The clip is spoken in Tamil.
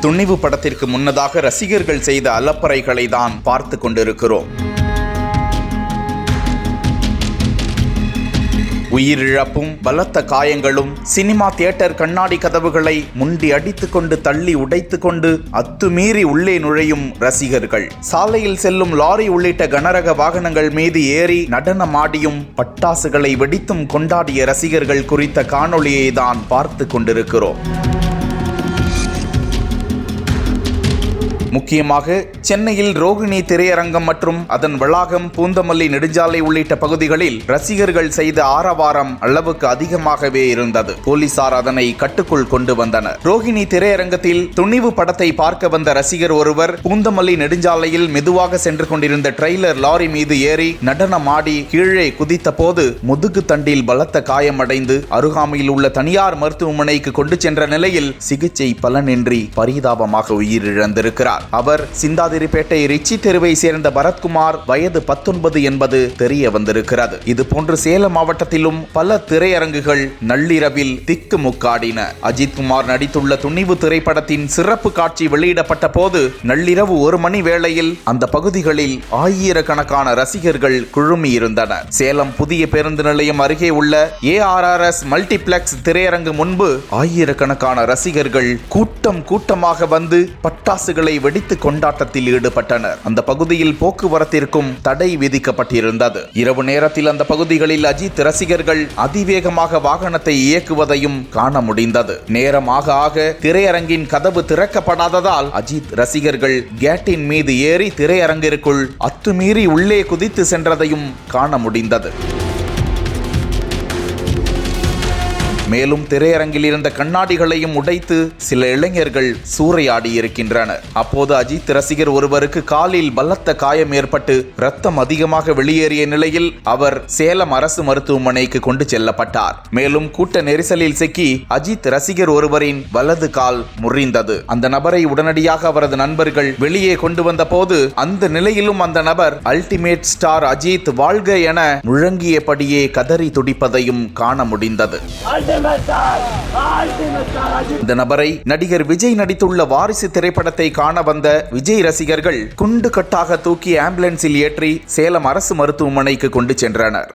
துணிவு படத்திற்கு முன்னதாக ரசிகர்கள் செய்த அலப்பறைகளை தான் பார்த்து கொண்டிருக்கிறோம். உயிரிழப்பும் பலத்த காயங்களும், சினிமா தியேட்டர் கண்ணாடி கதவுகளை முண்டி அடித்துக் கொண்டு தள்ளி உடைத்துக் கொண்டு அத்துமீறி உள்ளே நுழையும் ரசிகர்கள், சாலையில் செல்லும் லாரி உள்ளிட்ட கனரக வாகனங்கள் மீது ஏறி நடனமாடியும் பட்டாசுகளை வெடித்தும் கொண்டாடிய ரசிகர்கள் குறித்த காணொளியை தான் பார்த்து கொண்டிருக்கிறோம். முக்கியமாக சென்னையில் ரோகிணி திரையரங்கம் மற்றும் அதன் வளாகம், பூந்தமல்லி நெடுஞ்சாலை உள்ளிட்ட பகுதிகளில் ரசிகர்கள் செய்த ஆரவாரம் அளவுக்கு அதிகமாகவே இருந்தது. போலீசார் அதனை கட்டுக்குள் கொண்டு வந்தனர். ரோகிணி திரையரங்கத்தில் துணிவு படத்தை பார்க்க வந்த ரசிகர் ஒருவர் பூந்தமல்லி நெடுஞ்சாலையில் மெதுவாக சென்று கொண்டிருந்த ட்ரெய்லர் லாரி மீது ஏறி நடனமாடி கீழே குதித்த போது முதுகு தண்டில் பலத்த காயமடைந்து அருகாமையில் உள்ள தனியார் மருத்துவமனைக்கு கொண்டு சென்ற நிலையில் சிகிச்சை பலனின்றி பரிதாபமாக உயிரிழந்திருக்கிறார். அவர் சிந்தாதிரிப்பேட்டை ரிச்சி தெருவை சேர்ந்த பரத்குமார், வயது 19 என்பது தெரிய வந்திருக்கிறது. இது போன்று சேலம் மாவட்டத்திலும் பல திரையரங்குகள் நள்ளிரவில் திக்கு முக்காடின. அஜித் குமார் நடித்துள்ள துணிவு திரைப்படத்தின் சிறப்பு காட்சி வெளியிடப்பட்ட போது நள்ளிரவு 1 மணி வேளையில் அந்த பகுதிகளில் ஆயிரக்கணக்கான ரசிகர்கள் குழுமியிருந்தனர். சேலம் புதிய பேருந்து நிலையம் அருகே உள்ள ARRS மல்டிபிளெக்ஸ் திரையரங்கு முன்பு ஆயிரக்கணக்கான ரசிகர்கள் கூட்டமாக வந்து பட்டாசுகளை வெடித்து கொண்டாட்டத்தில் ஈடுபட்டனர். அந்த பகுதியில் போக்குவரத்திற்கும் தடை விதிக்கப்பட்டிருந்தது. இரவு நேரத்தில் அந்த பகுதிகளில் அஜித் ரசிகர்கள் அதிவேகமாக வாகனத்தை இயக்குவதையும் காண முடிந்தது. நேரமாக ஆக திரையரங்கின் கதவு திறக்கப்படாததால் அஜித் ரசிகர்கள் கேட்டின் மீது ஏறி திரையரங்கிற்குள் அத்துமீறி உள்ளே குதித்து சென்றதையும் காண முடிந்தது. மேலும் திரையரங்கில் இருந்த கண்ணாடிகளையும் உடைத்து சில இளைஞர்கள் சூறையாடி இருக்கின்றனர். அப்போது அஜித் ரசிகர் ஒருவருக்கு காலில் பலத்த காயம் ஏற்பட்டு ரத்தம் அதிகமாக வெளியேறிய நிலையில் அவர் சேலம் அரசு மருத்துவமனைக்கு கொண்டு செல்லப்பட்டார். மேலும் கூட்ட நெரிசலில் சிக்கி அஜித் ரசிகர் ஒருவரின் வலது கால் முறிந்தது. அந்த நபரை உடனடியாக அவரது நண்பர்கள் வெளியே கொண்டு வந்த போது அந்த நிலையிலும் அந்த நபர் அல்டிமேட் ஸ்டார் அஜித் வாழ்க என முழங்கியபடியே கதறி துடிப்பதையும் காண முடிந்தது. இந்த நபரை நடிகர் விஜய் நடித்துள்ள வாரிசு திரைப்படத்தை காண வந்த விஜய் ரசிகர்கள் குண்டு கட்டாக தூக்கி ஆம்புலன்ஸில் ஏற்றி சேலம் அரசு மருத்துவமனைக்கு கொண்டு சென்றனர்.